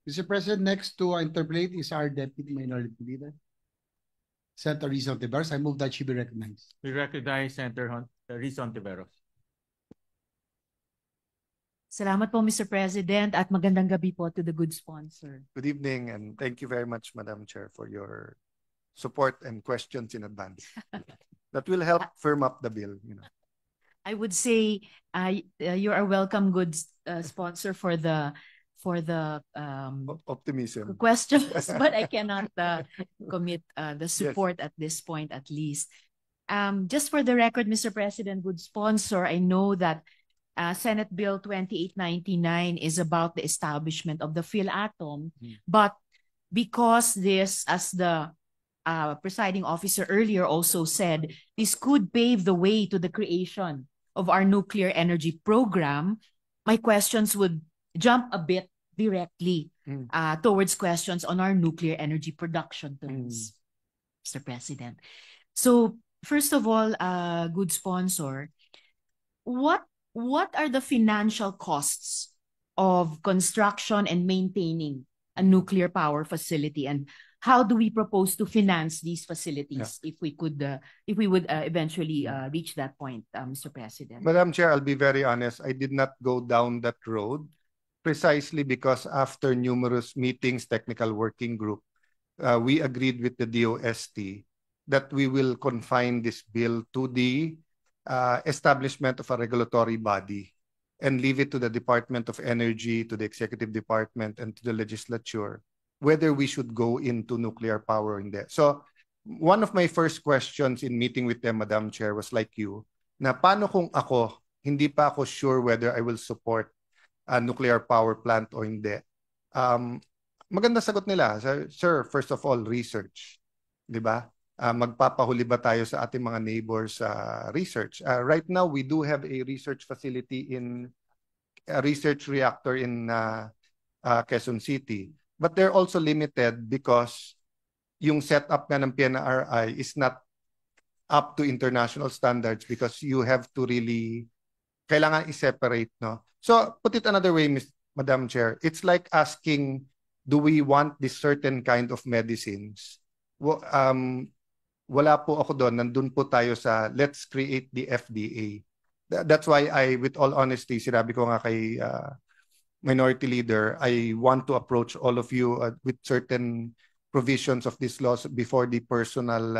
Mr. President, next to interpolate is our Deputy Minority Leader, Senator Rizal Tiberos. I move that she be recognized. We recognize Senator Rizal Tiberos. Salamat po, Mr. President, at magandang gabi po to the good sponsor. Good evening, and thank you very much, Madam Chair, for your support and questions in advance. That will help firm up the bill. I would say you are welcome, good sponsor for the optimism questions, but I cannot commit the support at this point, at least. Just for the record, Mr. President, good sponsor, I know that Senate Bill 2899 is about the establishment of the PhilAttom, but because this, as the presiding officer earlier also said, this could pave the way to the creation of our nuclear energy program, my questions would jump a bit directly towards questions on our nuclear energy production plans, Mr. President. So, first of all, good sponsor, what are the financial costs of construction and maintaining a nuclear power facility, and how do we propose to finance these facilities if we would eventually reach that point, Mr. President? Madam Chair, I'll be very honest. I did not go down that road precisely because after numerous meetings, technical working group, we agreed with the DOST that we will confine this bill to the establishment of a regulatory body and leave it to the Department of Energy, to the Executive Department, and to the legislature, whether we should go into nuclear power in there. So one of my first questions in meeting with them, Madam Chair, was like you, na paano kung ako, hindi pa ako sure whether I will support a nuclear power plant o hindi. Maganda sagot nila, sir, first of all, research. Di ba? Magpapahuli ba tayo sa ating mga neighbors research? Right now, we do have a research facility a research reactor in Quezon City. But they're also limited because yung setup nga ng PNRI is not up to international standards because you have to really, kailangan i-separate, no? So, put it another way, Madam Chair, it's like asking, do we want this certain kind of medicines? Wala po ako doon. Nandun po tayo sa let's create the FDA. That's why with all honesty, sinabi ko nga kay Minority Leader, I want to approach all of you with certain provisions of these laws before the personal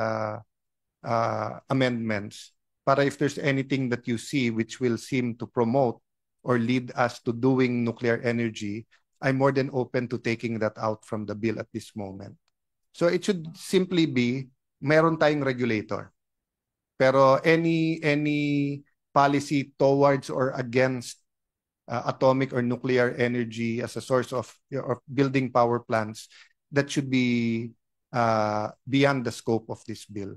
amendments. Para if there's anything that you see which will seem to promote or lead us to doing nuclear energy, I'm more than open to taking that out from the bill at this moment. So it should simply be, meron tayong regulator. Pero any policy towards or against atomic or nuclear energy as a source of building power plants, that should be beyond the scope of this bill.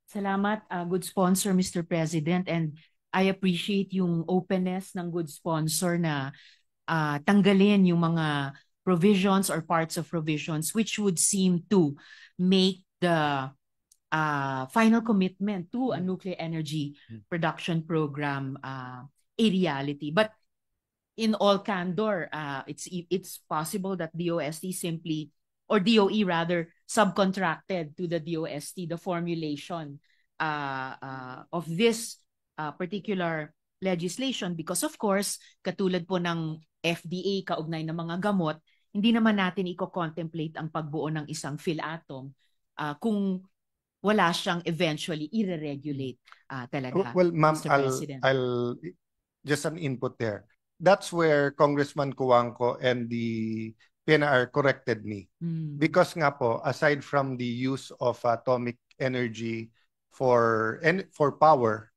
Salamat, good sponsor, Mr. President, and I appreciate yung openness ng good sponsor na tanggalin yung mga provisions or parts of provisions which would seem to make the final commitment to a nuclear energy production program a reality. But in all candor, it's possible that DOST simply, or DOE rather, subcontracted to the DOST the formulation of this particular legislation because of course, katulad po ng FDA kaugnay ng mga gamot, hindi naman natin i-contemplate ang pagbuo ng isang PhilAttom kung wala siyang eventually i-regulate talaga. Well, ma'am, President. I'll just an input there. That's where Congressman Cuangco and the PNR corrected me. Because nga po, aside from the use of atomic energy for power,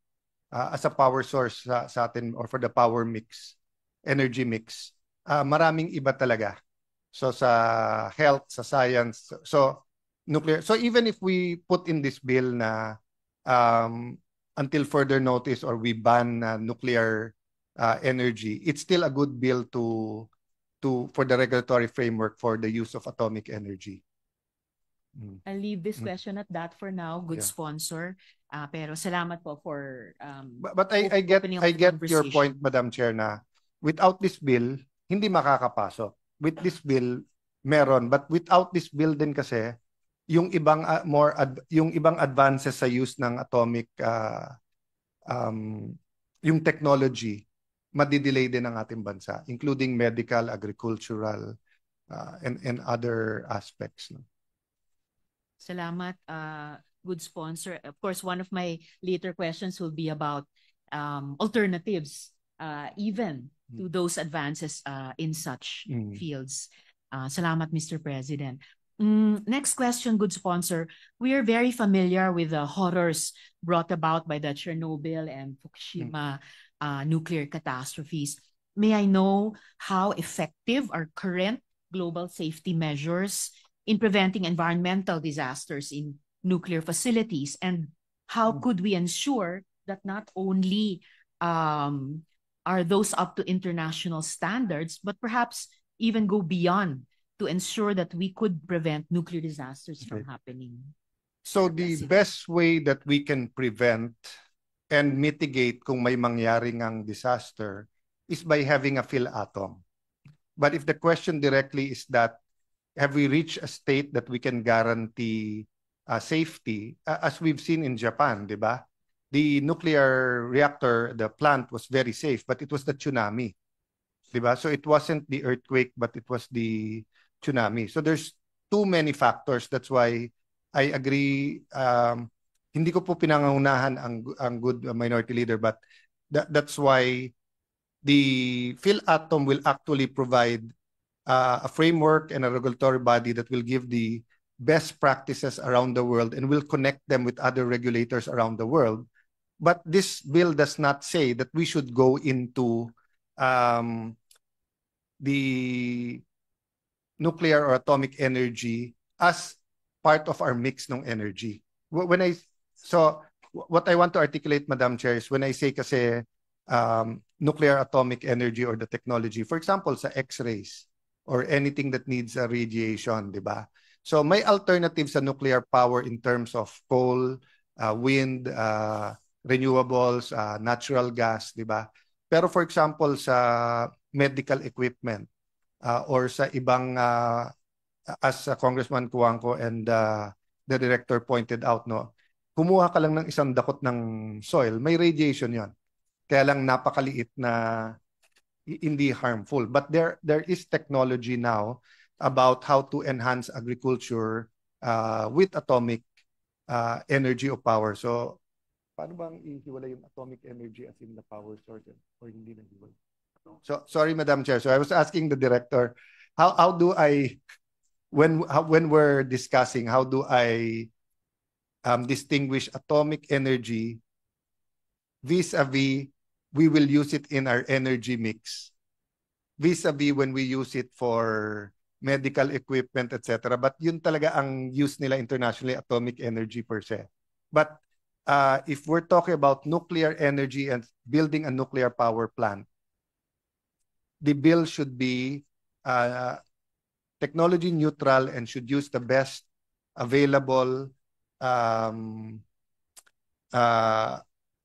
as a power source sa atin or for the power mix, energy mix, maraming iba talaga. So sa health, sa science, so nuclear. So even if we put in this bill na until further notice or we ban nuclear energy, it's still a good bill for the regulatory framework for the use of atomic energy. I'll leave this question at that for now, good sponsor. Pero salamat po for But I get your point, Madam Chair, na without this bill, hindi makakapasok. with this bill, meron. But without this bill din kasi, yung ibang yung ibang advances sa use ng atomic yung technology madidelay din ng ating bansa, including medical, agricultural, and other aspects. No? Salamat, good sponsor. Of course, one of my later questions will be about alternatives, even to those advances in such fields. Salamat, Mr. President. Next question, good sponsor. We are very familiar with the horrors brought about by the Chernobyl and Fukushima nuclear catastrophes. May I know how effective are current global safety measures in preventing environmental disasters in nuclear facilities? And how could we ensure that not only are those up to international standards, but perhaps even go beyond to ensure that we could prevent nuclear disasters from happening? So the best way that we can prevent and mitigate kung may mangyari ngang disaster is by having a PhilAtом. But if the question directly is that, have we reached a state that we can guarantee safety, as we've seen in Japan, di ba? The nuclear reactor, the plant was very safe, but it was the tsunami. Di ba? So it wasn't the earthquake, but it was the tsunami. So there's too many factors. That's why I agree. Hindi ko po pinangunahan ang good minority leader, but that's why the PhilAtom will actually provide a framework and a regulatory body that will give the best practices around the world and will connect them with other regulators around the world. But this bill does not say that we should go into the nuclear or atomic energy as part of our mix ng energy. So what I want to articulate, Madam Chair, is when I say kasi nuclear atomic energy or the technology, for example, sa X-rays or anything that needs a radiation, di ba? So may alternatives sa nuclear power in terms of coal, wind, renewables, natural gas, di ba? Pero for example, sa medical equipment or sa ibang, as Congressman Cuangco and the director pointed out, no, kumuha ka lang ng isang dakot ng soil, may radiation yon. Kaya lang napakaliit na hindi harmful. But there is technology now about how to enhance agriculture with atomic energy or power. So, paano bang ihiwalay yung atomic energy as in the power source or hindi na hiwalay? So, sorry, Madam Chair. So, I was asking the director, how do I, when we're discussing, how do I distinguish atomic energy vis-a-vis we will use it in our energy mix, vis-a-vis when we use it for medical equipment, etc. But yun talaga ang use nila internationally, atomic energy per se. But if we're talking about nuclear energy and building a nuclear power plant, the bill should be technology neutral and should use the best available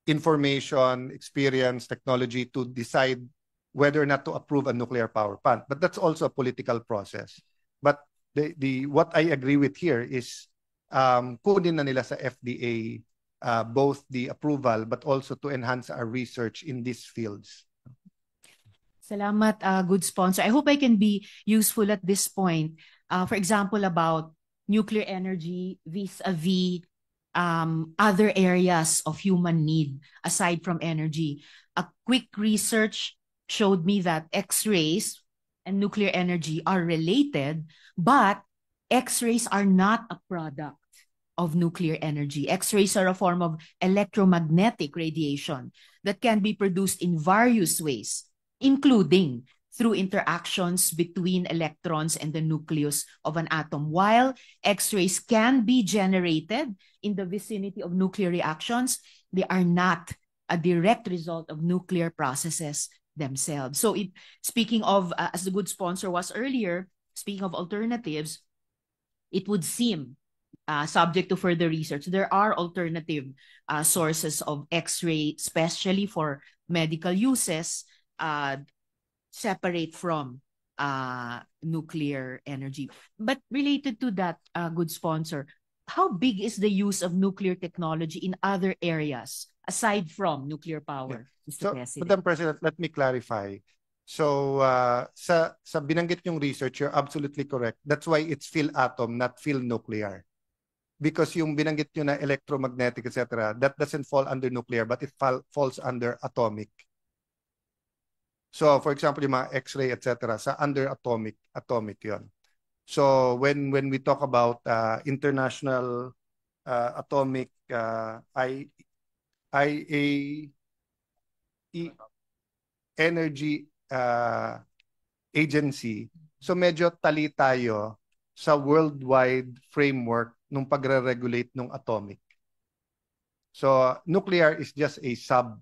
information, experience, technology to decide whether or not to approve a nuclear power plant. But that's also a political process. But what I agree with here is kunin na nila sa FDA both the approval but also to enhance our research in these fields. Salamat, good sponsor. I hope I can be useful at this point. For example, about nuclear energy vis-a-vis other areas of human need aside from energy. A quick research showed me that X-rays and nuclear energy are related, but X-rays are not a product of nuclear energy. X-rays are a form of electromagnetic radiation that can be produced in various ways, including through interactions between electrons and the nucleus of an atom. While X-rays can be generated in the vicinity of nuclear reactions, they are not a direct result of nuclear processes themselves. So speaking of, as the good sponsor was earlier, speaking of alternatives, it would seem, subject to further research, there are alternative sources of X-ray, especially for medical uses, separate from nuclear energy. But related to that, good sponsor, how big is the use of nuclear technology in other areas aside from nuclear power, Mr. So, President? Madam President, let me clarify. So, sa binanggit yung research, you're absolutely correct. That's why it's PhilAtom, not PhilNuclear. Because yung binanggit nyo na electromagnetic, etc., that doesn't fall under nuclear, but it falls under atomic. So, for example, yung mga X-ray, etc., sa under atomic yon. So, when we talk about international atomic energy agency, so medyo tali tayo sa worldwide framework nung pagre-regulate ng atomic. So, nuclear is just a sub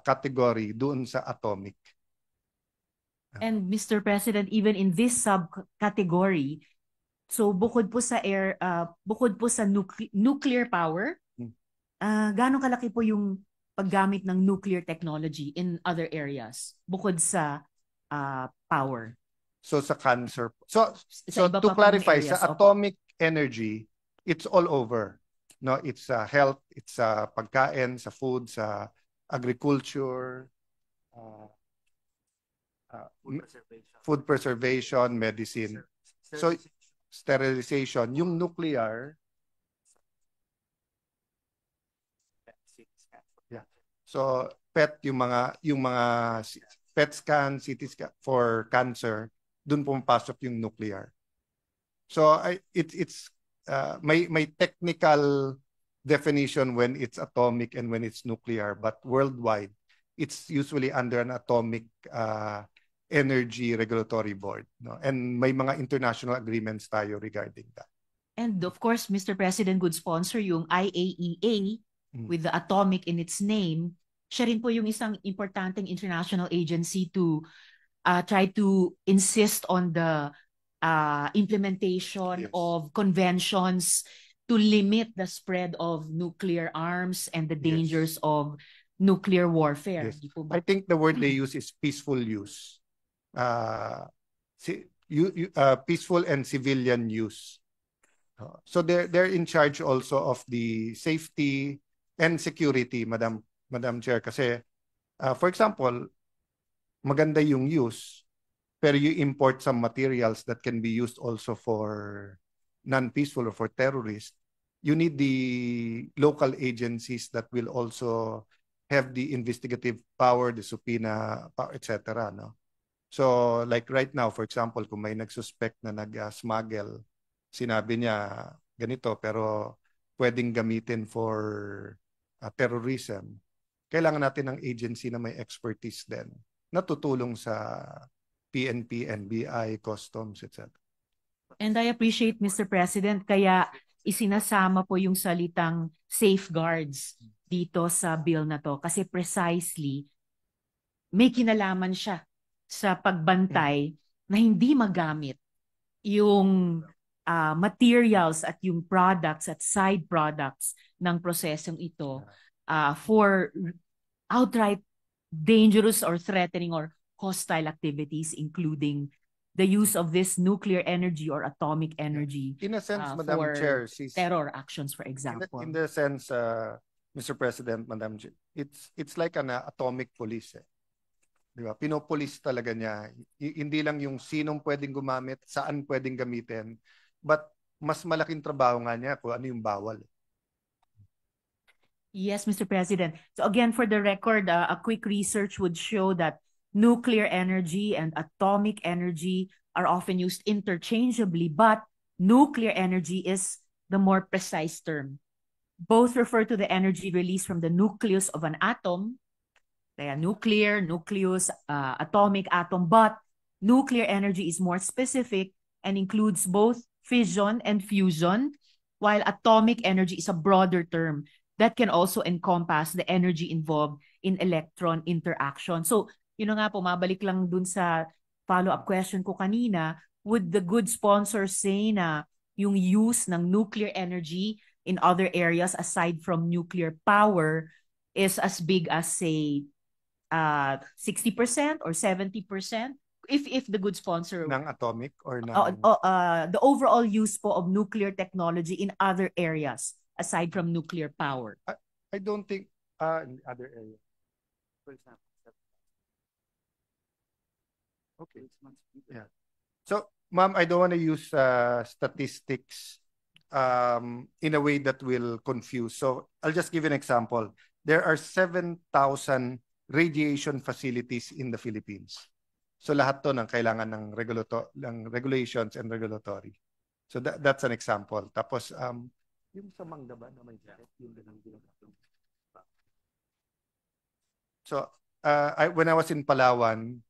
category doon sa atomic. And Mr. President, even in this subcategory, so bukod po sa nuclear power, gaano kalaki po yung paggamit ng nuclear technology in other areas bukod sa power? So sa cancer. So iba to pa pong clarify, areas, sa atomic energy, it's all over. No, it's health, it's pagkain, sa food, sa agriculture, food preservation, medicine. So sterilization, yung nuclear. Yeah. So PET, yung mga PET scan, CT scan for cancer, dun pumapasok yung nuclear. So it's may technical definition when it's atomic and when it's nuclear, but worldwide it's usually under an atomic energy regulatory board, no? And may mga international agreements tayo regarding that. And of course, Mr. President, good sponsor yung IAEA with the atomic in its name. Siya rin po yung isang importanteng international agency to try to insist on the implementation of conventions to limit the spread of nuclear arms and the dangers of nuclear warfare. Yes. I think the word they use is peaceful use. Peaceful and civilian use. So they're in charge also of the safety and security, Madam Chair, kasi for example, maganda yung use, pero you import some materials that can be used also for non-peaceful or for terrorists. You need the local agencies that will also have the investigative power, the subpoena power, etc. No? So like right now, for example, kung may nagsuspect na nag-smuggle, sinabi niya ganito pero pwedeng gamitin for terrorism, kailangan natin ng agency na may expertise din na tutulong sa PNP, NBI, Customs, etc. And I appreciate, Mr. President, kaya isinasama po yung salitang safeguards dito sa bill na to kasi precisely may kinalaman siya sa pagbantay na hindi magamit yung materials at yung products at side products ng prosesong ito for outright dangerous or threatening or hostile activities, including the use of this nuclear energy or atomic energy. In a sense, Madam for Chair, terror actions, for example. in the sense, Mr. President, Madam Chair, it's like an atomic police. Di ba? Pinopolice talaga niya. Hindi lang yung sinong pwedeng gumamit, saan pwedeng gamitin, but mas malaking trabaho nga niya kung ano yung bawal. Yes, Mr. President. So again, for the record, a quick research would show that nuclear energy and atomic energy are often used interchangeably, but nuclear energy is the more precise term. Both refer to the energy released from the nucleus of an atom, kaya nuclear, nucleus, atomic atom, but nuclear energy is more specific and includes both fission and fusion, while atomic energy is a broader term that can also encompass the energy involved in electron interaction. So, yun na nga po, mabalik lang dun sa follow-up question ko kanina, would the good sponsor say na yung use ng nuclear energy in other areas aside from nuclear power is as big as, say, 60% or 70%? if the good sponsor ng atomic or ng the overall use po of nuclear technology in other areas aside from nuclear power. I don't think in other areas. For example. Okay. Yeah. So, ma'am, I don't want to use statistics in a way that will confuse. So, I'll just give you an example. There are 7,000 radiation facilities in the Philippines. So, lahat to ng kailangan ng regulations and regulatory. So, that's an example. Tapos, yung sa Mangga ba na may jacket? So, when I was in Palawan,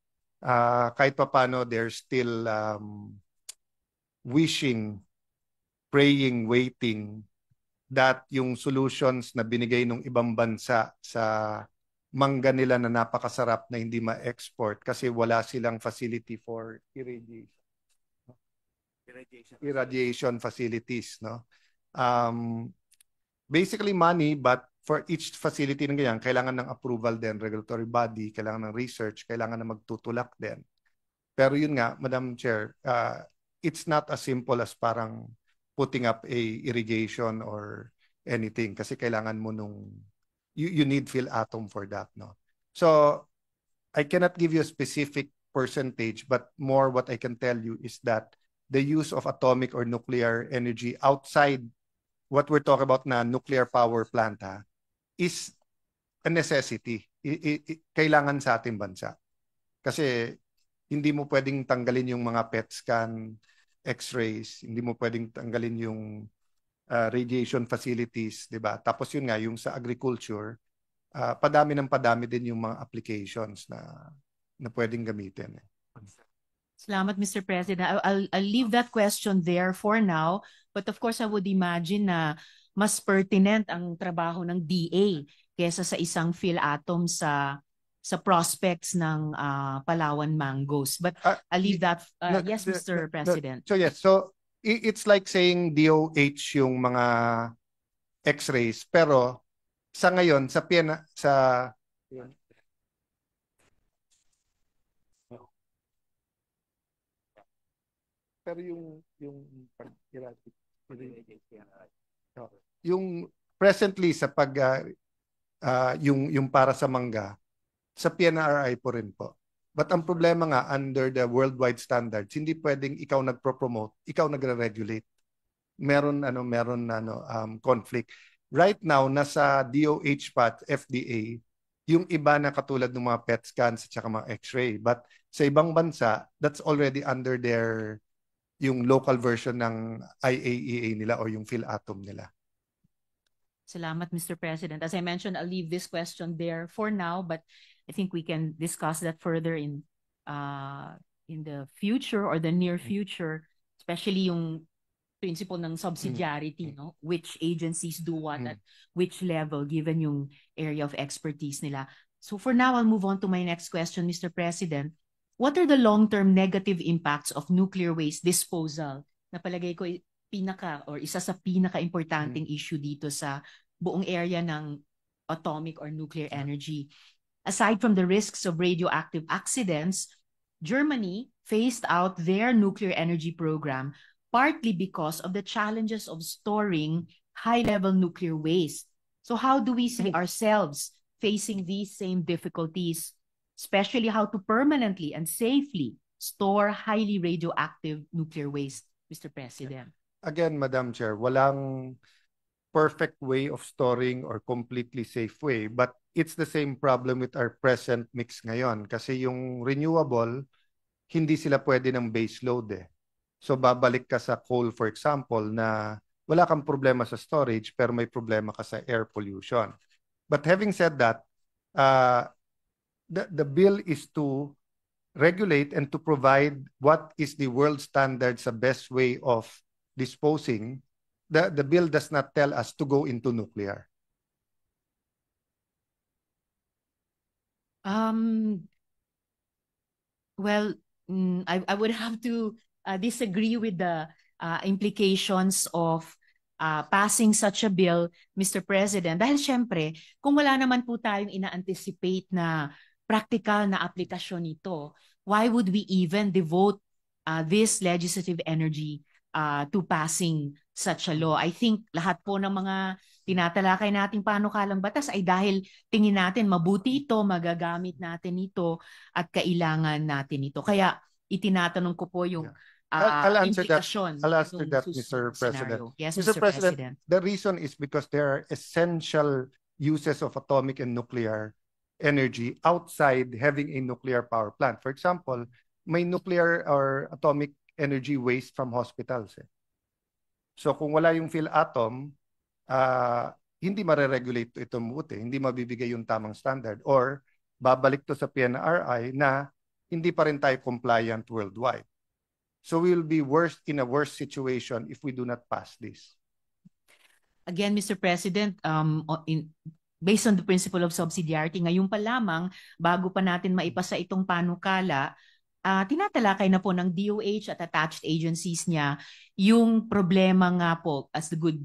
kahit papano, they're still wishing, praying, waiting that yung solutions na binigay ng ibang bansa sa mangga nila na napakasarap na hindi ma-export kasi wala silang facility for irradiation facilities, no? Basically money, but for each facility ng ganyan, kailangan ng approval din, regulatory body, kailangan ng research, kailangan na magtutulak din. Pero yun nga, Madam Chair, it's not as simple as parang putting up a irrigation or anything kasi kailangan mo you need PhilAtom for that, no? So, I cannot give you a specific percentage, but more what I can tell you is that the use of atomic or nuclear energy outside what we're talking about na nuclear power plant is a necessity. Kailangan sa ating bansa. Kasi hindi mo pwedeng tanggalin yung mga PET scan, X-rays, hindi mo pwedeng tanggalin yung radiation facilities, di ba? Tapos yun nga, yung sa agriculture, padami ng padami din yung mga applications na pwedeng gamitin. Salamat, Mr. President. I'll leave that question there for now. But of course, I would imagine na mas pertinent ang trabaho ng DA kesa sa isang PhilAtom sa prospects ng Palawan mangoes. But I'll leave that. Yes, Mr. President. So yes, so it's like saying DOH yung mga X-rays, pero sa ngayon sa pero yung presently sa yung para sa mangga sa PNRI po rin po. But ang problema nga under the worldwide standards, hindi pwedeng ikaw nagpro-promote, ikaw nagre-regulate. Meron conflict. Right now nasa DOH pa at FDA yung iba na katulad ng mga PET scans at saka mga X-ray. But sa ibang bansa, that's already under their yung local version ng IAEA nila o yung PhilAtom nila. Salamat, Mr. President. As I mentioned, I'll leave this question there for now, but I think we can discuss that further in the future or the near future, especially yung principle ng subsidiarity, no? Which agencies do what at which level given yung area of expertise nila. So for now, I'll move on to my next question, Mr. President. What are the long-term negative impacts of nuclear waste disposal? Napalagay ko isa sa pinaka-importanting issue dito sa buong area ng atomic or nuclear energy. Aside from the risks of radioactive accidents, Germany phased out their nuclear energy program partly because of the challenges of storing high-level nuclear waste. So how do we see ourselves facing these same difficulties, especially how to permanently and safely store highly radioactive nuclear waste, Mr. President? Again, Madam Chair, walang perfect way of storing or completely safe way, but it's the same problem with our present mix ngayon kasi yung renewable, hindi sila pwede ng base load eh. So babalik ka sa coal for example na wala kang problema sa storage pero may problema ka sa air pollution. But having said that, the bill is to regulate and to provide what is the world standards, the best way of disposing. The bill does not tell us to go into nuclear. Well, I would have to disagree with the implications of passing such a bill, Mr. President. Dahil syempre, kung wala naman po tayong ina-anticipate na practical na aplikasyon nito, why would we even devote this legislative energy to passing such a law? I think lahat po ng mga tinatalakay nating panukalang batas ay dahil tingin natin mabuti ito, magagamit natin ito, at kailangan natin ito. Kaya itinatanong ko po yung I'll answer that. implikasyon I'll answer nung that, susunod Mr. President. scenario. Yes, Mr. Mr. President, President. the reason is because there are essential uses of atomic and nuclear energy outside having a nuclear power plant. For example, may nuclear or atomic energy waste from hospitals. So kung wala yung PhilAtom, hindi mareregulate ito mabuti, hindi mabibigay yung tamang standard, or babalik to sa PNRI na hindi pa rin tayo compliant worldwide. So we will be in a worse situation if we do not pass this. Again, Mr. President, based on the principle of subsidiarity, ngayon pa lamang, bago pa natin maipasa itong panukala, tinatalakay na po ng DOH at attached agencies niya yung problema nga po, as the good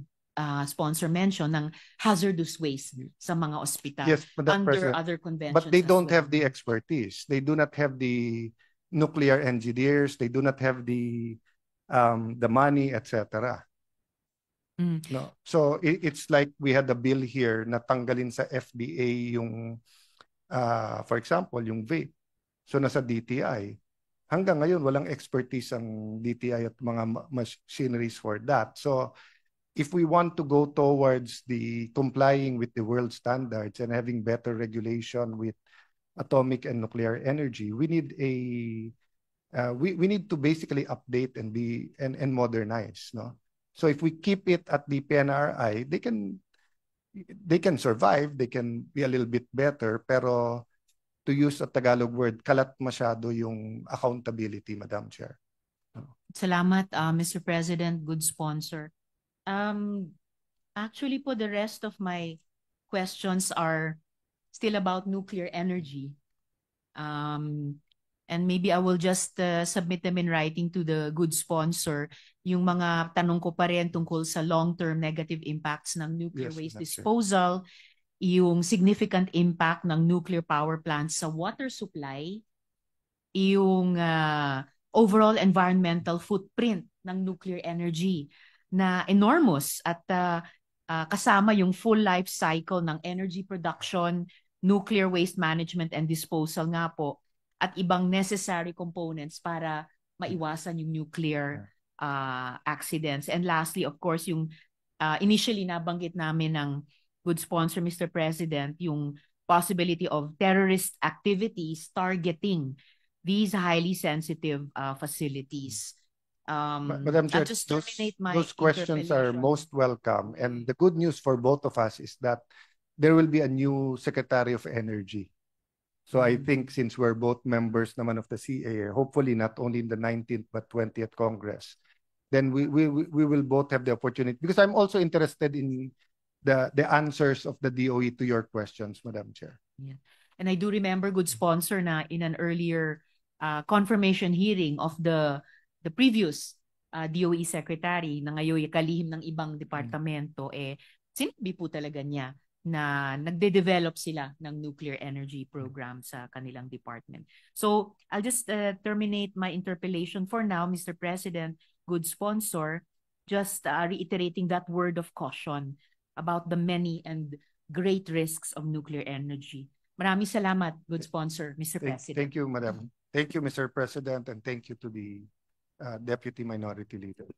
sponsor mentioned, ng hazardous waste sa mga ospital. Yes, Madam under President, other conventions. but they as don't well. have the expertise. They do not have the nuclear engineers. They do not have the money, etc. No. So it's like we had a bill here na tanggalin sa FDA yung, for example, yung vape. So nasa DTI. Hanggang ngayon, walang expertise ang DTI at mga machineries for that. So if we want to go towards the complying with the world standards and having better regulation with atomic and nuclear energy, we need we need to basically update and modernize, no? So if we keep it at the PNRI, they can survive, they can be a little bit better, pero to use a Tagalog word, kalat masyado yung accountability, Madam Chair. Salamat, Mr. President, good sponsor. Actually po, the rest of my questions are still about nuclear energy. And maybe I will just submit them in writing to the good sponsor. Yung mga tanong ko pa rin tungkol sa long-term negative impacts ng nuclear Yes, waste Madam Chair. disposal, yung significant impact ng nuclear power plants sa water supply, yung overall environmental footprint ng nuclear energy na enormous at kasama yung full life cycle ng energy production, nuclear waste management and disposal nga po, at ibang necessary components para maiwasan yung nuclear accidents. And lastly, of course, yung initially nabanggit namin ng good sponsor, Mr. President, yung possibility of terrorist activities targeting these highly sensitive facilities. Madam Chair, I'll just terminate my those questions are interpellation. most welcome. And the good news for both of us is that there will be a new Secretary of Energy. So I think since we're both members naman of the CA, hopefully not only in the 19th but 20th Congress, then we will both have the opportunity. Because I'm also interested in the answers of the DOE to your questions, Madam Chair. Yeah. And I do remember, good sponsor, na in an earlier confirmation hearing of the previous DOE secretary na ngayon kalihim ng ibang departamento, sinabi po talaga niya na nagde-develop sila ng nuclear energy program sa kanilang department. So I'll just terminate my interpellation for now, Mr. President, good sponsor, just reiterating that word of caution about the many and great risks of nuclear energy. Maraming salamat, good sponsor, Mr. President. Thank you, Madam. Thank you, Mr. President, and thank you to the Deputy Minority Leader.